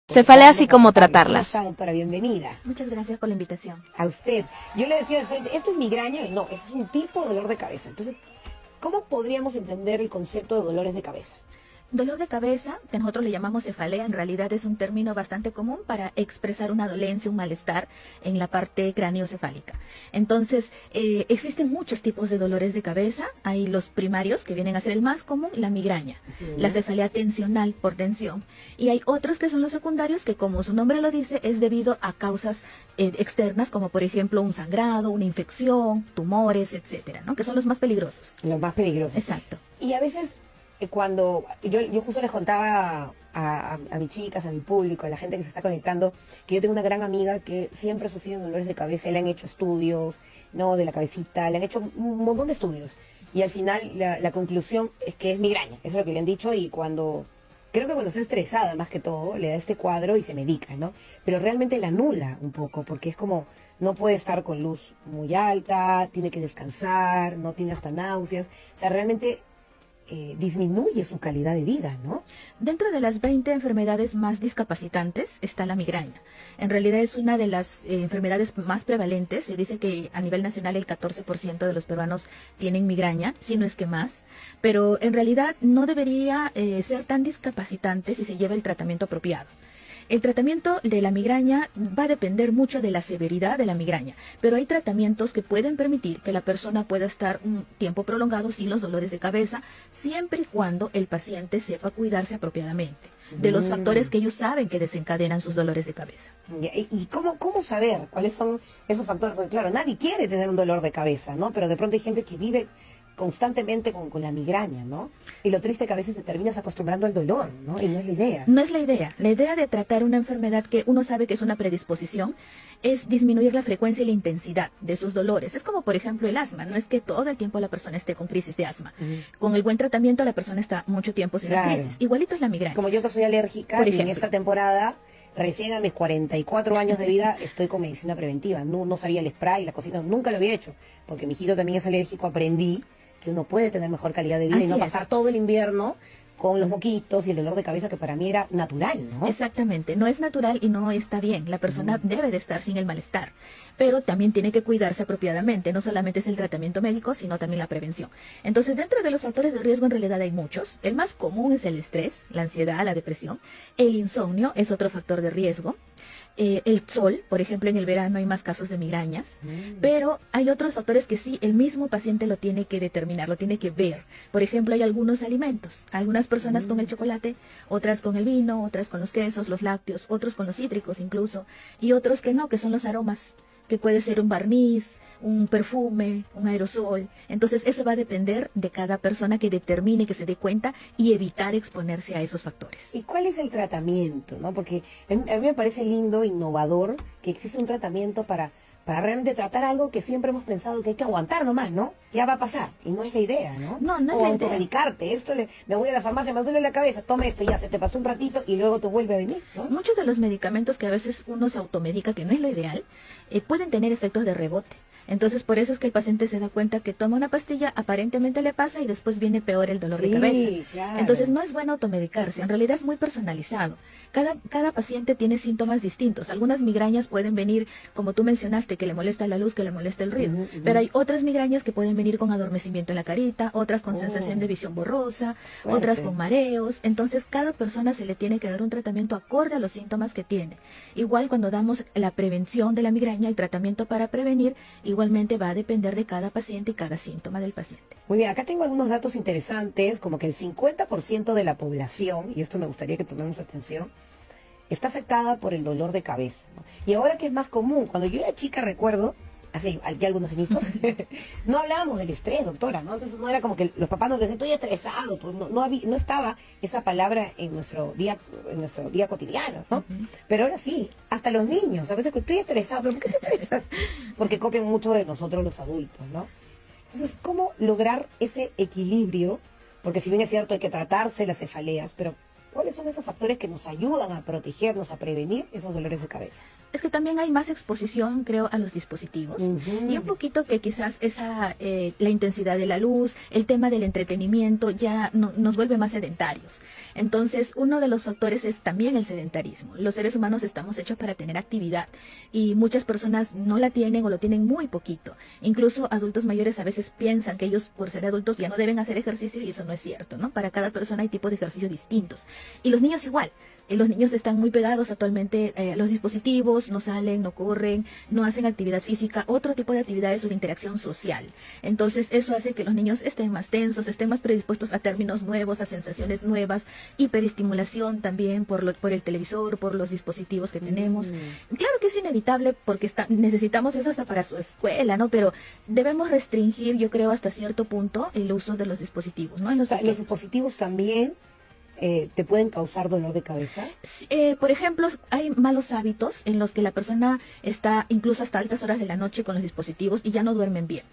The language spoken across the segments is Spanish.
Cefaleas y cómo tratarlas. ¿Cómo está, doctora? Bienvenida. Muchas gracias por la invitación. A usted. Yo le decía al frente, ¿esto es migraña? No, eso es un tipo de dolor de cabeza. Entonces, ¿cómo podríamos entender el concepto de dolores de cabeza? Dolor de cabeza, que nosotros le llamamos cefalea, en realidad es un término bastante común para expresar una dolencia, un malestar en la parte craneoencefálica. Entonces, existen muchos tipos de dolores de cabeza. Hay los primarios, que vienen a ser el más común, la migraña, la cefalea tensional por tensión. Y hay otros que son los secundarios, que como su nombre lo dice, es debido a causas externas, como por ejemplo un sangrado, una infección, tumores, etcétera, ¿no? Que son los más peligrosos. Los más peligrosos. Exacto. Y a veces, cuando yo justo les contaba a mis chicas, a mi público, a la gente que se está conectando, que yo tengo una gran amiga que siempre ha sufrido dolores de cabeza, le han hecho estudios, ¿no? De la cabecita, le han hecho un montón de estudios. Y al final la conclusión es que es migraña, eso es lo que le han dicho. Y creo que cuando está estresada más que todo, le da este cuadro y se medica, ¿no? Pero realmente la anula un poco, porque es como, no puede estar con luz muy alta, tiene que descansar, no tiene hasta náuseas, o sea, realmente disminuye su calidad de vida, ¿no? Dentro de las 20 enfermedades más discapacitantes está la migraña. En realidad es una de las enfermedades más prevalentes. Se dice que a nivel nacional el 14% de los peruanos tienen migraña, si no es que más. Pero en realidad no debería ser tan discapacitante si se lleva el tratamiento apropiado. El tratamiento de la migraña va a depender mucho de la severidad de la migraña, pero hay tratamientos que pueden permitir que la persona pueda estar un tiempo prolongado sin los dolores de cabeza, siempre y cuando el paciente sepa cuidarse apropiadamente de los factores que ellos saben que desencadenan sus dolores de cabeza. ¿Y cómo saber cuáles son esos factores? Porque claro, nadie quiere tener un dolor de cabeza, ¿no? Pero de pronto hay gente que vive constantemente con la migraña, ¿no? Y lo triste es que a veces te terminas acostumbrando al dolor, ¿no? Y no es la idea. No es la idea. La idea de tratar una enfermedad que uno sabe que es una predisposición es disminuir la frecuencia y la intensidad de sus dolores. Es como, por ejemplo, el asma. No es que todo el tiempo la persona esté con crisis de asma. Con el buen tratamiento la persona está mucho tiempo sin las crisis. Igualito es la migraña. Como yo que soy alérgica, y en esta temporada, recién a mis 44 años de vida, estoy con medicina preventiva. No sabía el spray, la cosita, nunca lo había hecho. Porque mi hijito también es alérgico, aprendí que uno puede tener mejor calidad de vida y no pasar todo el invierno con los moquitos y el dolor de cabeza, que para mí era natural, ¿no? Exactamente, no es natural y no está bien. La persona debe de estar sin el malestar, pero también tiene que cuidarse apropiadamente. No solamente es el tratamiento médico, sino también la prevención. Entonces, dentro de los factores de riesgo en realidad hay muchos. El más común es el estrés, la ansiedad, la depresión. El insomnio es otro factor de riesgo. El sol, por ejemplo, en el verano hay más casos de migrañas, pero hay otros factores que sí, el mismo paciente lo tiene que determinar, lo tiene que ver. Por ejemplo, hay algunos alimentos, algunas personas con el chocolate, otras con el vino, otras con los quesos, los lácteos, otros con los cítricos incluso, y otros que no, que son los aromas, que puede ser un barniz, un perfume, un aerosol. Entonces eso va a depender de cada persona que determine, que se dé cuenta y evitar exponerse a esos factores. ¿Y cuál es el tratamiento, no? Porque a mí me parece lindo, innovador, que existe un tratamiento para realmente tratar algo que siempre hemos pensado que hay que aguantar nomás, ¿no? Ya va a pasar, y no es la idea, ¿no? No es la idea. Automedicarte, me voy a la farmacia, me duele la cabeza, toma esto, ya se te pasó un ratito y luego te vuelve a venir, ¿no? Muchos de los medicamentos que a veces uno se automedica, que no es lo ideal, pueden tener efectos de rebote. Entonces, por eso es que el paciente se da cuenta que toma una pastilla, aparentemente le pasa y después viene peor el dolor de cabeza. Claro. Entonces, no es bueno automedicarse, en realidad es muy personalizado. Cada paciente tiene síntomas distintos. Algunas migrañas pueden venir, como tú mencionaste, que le molesta la luz, que le molesta el ruido. Pero hay otras migrañas que pueden venir con adormecimiento en la carita, otras con sensación de visión borrosa, otras con mareos. Entonces, cada persona se le tiene que dar un tratamiento acorde a los síntomas que tiene. Igual cuando damos la prevención de la migraña, el tratamiento para prevenir, igualmente va a depender de cada paciente y cada síntoma del paciente. Muy bien, acá tengo algunos datos interesantes, como que el 50% de la población, y esto me gustaría que tomemos atención, está afectada por el dolor de cabeza, ¿no? Y ahora que es más común, cuando yo era chica recuerdo, hace ya algunos añitos, no hablábamos del estrés, doctora, ¿no? Entonces no era como que los papás nos decían, estoy estresado, pues no estaba esa palabra en nuestro día cotidiano, ¿no? Pero ahora sí, hasta los niños, a veces que estoy estresado, ¿pero por qué te estresas? Porque copian mucho de nosotros los adultos, ¿no? Entonces, ¿cómo lograr ese equilibrio? Porque si bien es cierto, hay que tratarse las cefaleas, pero ¿cuáles son esos factores que nos ayudan a protegernos, a prevenir esos dolores de cabeza? Es que también hay más exposición, creo, a los dispositivos. Y un poquito que quizás la intensidad de la luz, el tema del entretenimiento ya nos vuelve más sedentarios. Entonces, uno de los factores es también el sedentarismo. Los seres humanos estamos hechos para tener actividad y muchas personas no la tienen o lo tienen muy poquito. Incluso adultos mayores a veces piensan que ellos, por ser adultos, ya no deben hacer ejercicio y eso no es cierto, ¿no? Para cada persona hay tipos de ejercicios distintos. Y los niños igual. Los niños están muy pegados actualmente a los dispositivos, no salen, no corren, no hacen actividad física, otro tipo de actividades o de interacción social. Entonces eso hace que los niños estén más tensos, estén más predispuestos a términos nuevos, a sensaciones nuevas, hiperestimulación también por el televisor, por los dispositivos que tenemos. Claro que es inevitable porque necesitamos eso hasta para su escuela, ¿no? Pero debemos restringir, yo creo, hasta cierto punto el uso de los dispositivos, ¿no? Los dispositivos también te pueden causar dolor de cabeza. Por ejemplo, hay malos hábitos en los que la persona está incluso hasta altas horas de la noche con los dispositivos y ya no duermen bien.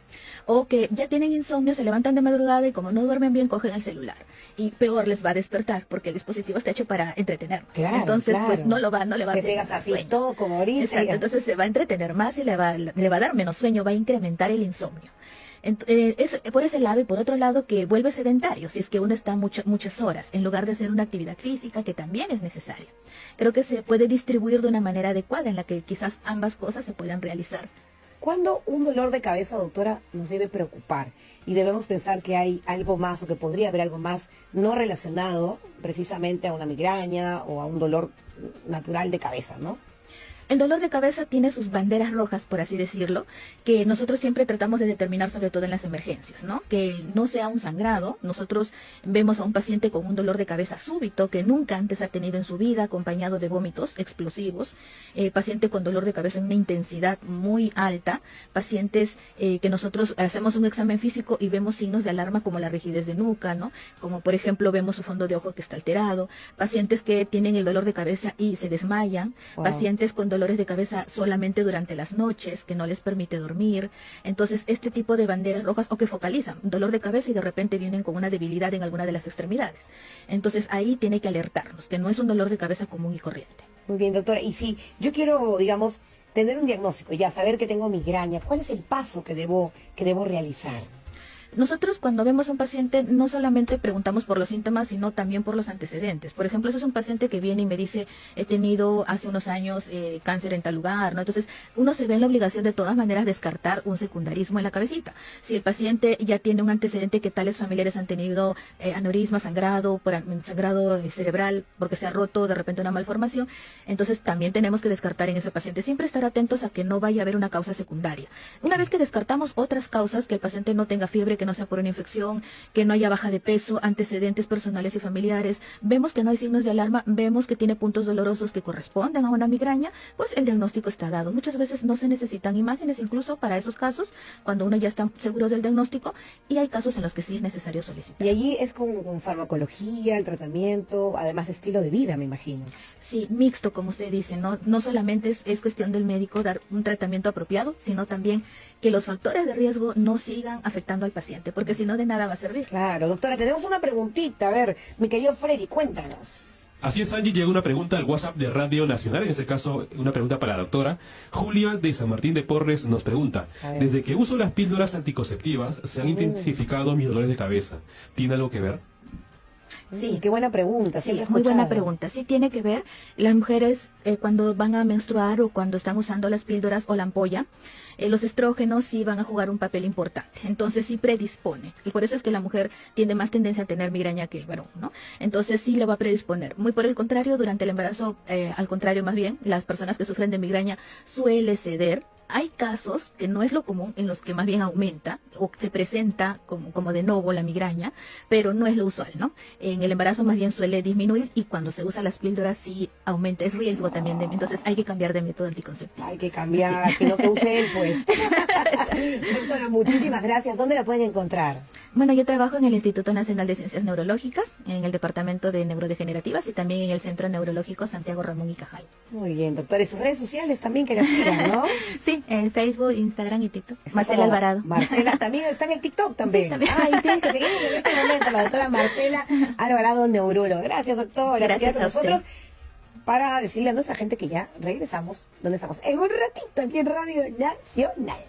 O que ya tienen insomnio, se levantan de madrugada y como no duermen bien, cogen el celular. Y peor, les va a despertar porque el dispositivo está hecho para entretener. Claro, entonces, pues no le va a te pegas así todo como ahorita. Exacto, entonces se va a entretener más y le va a dar menos sueño, va a incrementar el insomnio. Es por ese lado, y por otro lado que vuelve sedentario si es que uno está muchas horas en lugar de hacer una actividad física que también es necesaria. Creo que se puede distribuir de una manera adecuada en la que quizás ambas cosas se puedan realizar. ¿Cuándo un dolor de cabeza, doctora, nos debe preocupar y debemos pensar que hay algo más o que podría haber algo más no relacionado precisamente a una migraña o a un dolor natural de cabeza, ¿no? El dolor de cabeza tiene sus banderas rojas, por así decirlo, que nosotros siempre tratamos de determinar, sobre todo en las emergencias, ¿no? Que no sea un sangrado. Nosotros vemos a un paciente con un dolor de cabeza súbito que nunca antes ha tenido en su vida, acompañado de vómitos explosivos, paciente con dolor de cabeza en una intensidad muy alta, pacientes que nosotros hacemos un examen físico y vemos signos de alarma como la rigidez de nuca, ¿no? Como por ejemplo vemos su fondo de ojo que está alterado, pacientes que tienen el dolor de cabeza y se desmayan, pacientes con dolores de cabeza solamente durante las noches, que no les permite dormir. Entonces, este tipo de banderas rojas o que focalizan dolor de cabeza y de repente vienen con una debilidad en alguna de las extremidades. Entonces, ahí tiene que alertarnos, que no es un dolor de cabeza común y corriente. Muy bien, doctora. Y si yo quiero, digamos, tener un diagnóstico, ya saber que tengo migraña, ¿cuál es el paso que debo realizar? Nosotros cuando vemos a un paciente no solamente preguntamos por los síntomas, sino también por los antecedentes. Por ejemplo, eso es un paciente que viene y me dice, he tenido hace unos años cáncer en tal lugar, ¿no? Entonces, uno se ve en la obligación de todas maneras descartar un secundarismo en la cabecita. Si el paciente ya tiene un antecedente que tales familiares han tenido aneurisma, sangrado cerebral, porque se ha roto de repente una malformación, entonces también tenemos que descartar en ese paciente. Siempre estar atentos a que no vaya a haber una causa secundaria. Una vez que descartamos otras causas, que el paciente no tenga fiebre, que no sea por una infección, que no haya baja de peso, antecedentes personales y familiares, vemos que no hay signos de alarma, vemos que tiene puntos dolorosos que corresponden a una migraña, pues el diagnóstico está dado. Muchas veces no se necesitan imágenes incluso para esos casos, cuando uno ya está seguro del diagnóstico, y hay casos en los que sí es necesario solicitar. Y allí es con farmacología, el tratamiento, además estilo de vida, me imagino. Sí, mixto, como usted dice, no solamente es cuestión del médico dar un tratamiento apropiado, sino también que los factores de riesgo no sigan afectando al paciente, porque si no, de nada va a servir. Claro, doctora, tenemos una preguntita. A ver, mi querido Freddy, cuéntanos. Así es, Angie, llega una pregunta al WhatsApp de Radio Nacional, en este caso una pregunta para la doctora. Julia de San Martín de Porres nos pregunta, desde que uso las píldoras anticonceptivas se han intensificado mis dolores de cabeza. ¿Tiene algo que ver? Sí, qué buena pregunta. Sí, muy buena pregunta. Sí tiene que ver. Las mujeres cuando van a menstruar o cuando están usando las píldoras o la ampolla, los estrógenos sí van a jugar un papel importante. Entonces sí predispone. Y por eso es que la mujer tiene más tendencia a tener migraña que el varón, ¿no? Entonces sí le va a predisponer. Muy por el contrario, durante el embarazo, al contrario más bien, las personas que sufren de migraña suele ceder. Hay casos que no es lo común en los que más bien aumenta o se presenta como de nuevo la migraña, pero no es lo usual, ¿no? En el embarazo más bien suele disminuir y cuando se usa las píldoras sí aumenta, es riesgo también entonces hay que cambiar de método anticonceptivo. Hay que cambiar, sí. Si no que use él, pues. Doctora, muchísimas gracias. ¿Dónde la pueden encontrar? Bueno, yo trabajo en el Instituto Nacional de Ciencias Neurológicas, en el Departamento de Neurodegenerativas y también en el Centro Neurológico Santiago Ramón y Cajal. Muy bien, doctora. Y sus redes sociales también que la sigan, ¿no? Sí, en Facebook, Instagram y TikTok. Marcela Alvarado. Marcela también está en el TikTok también. Sí, también. Y tienen que seguir en este momento a la doctora Marcela Alvarado, neuróloga. Gracias, doctora. Gracias a nosotros. para decirle a nuestra gente que ya regresamos donde estamos. En un ratito aquí en Radio Nacional.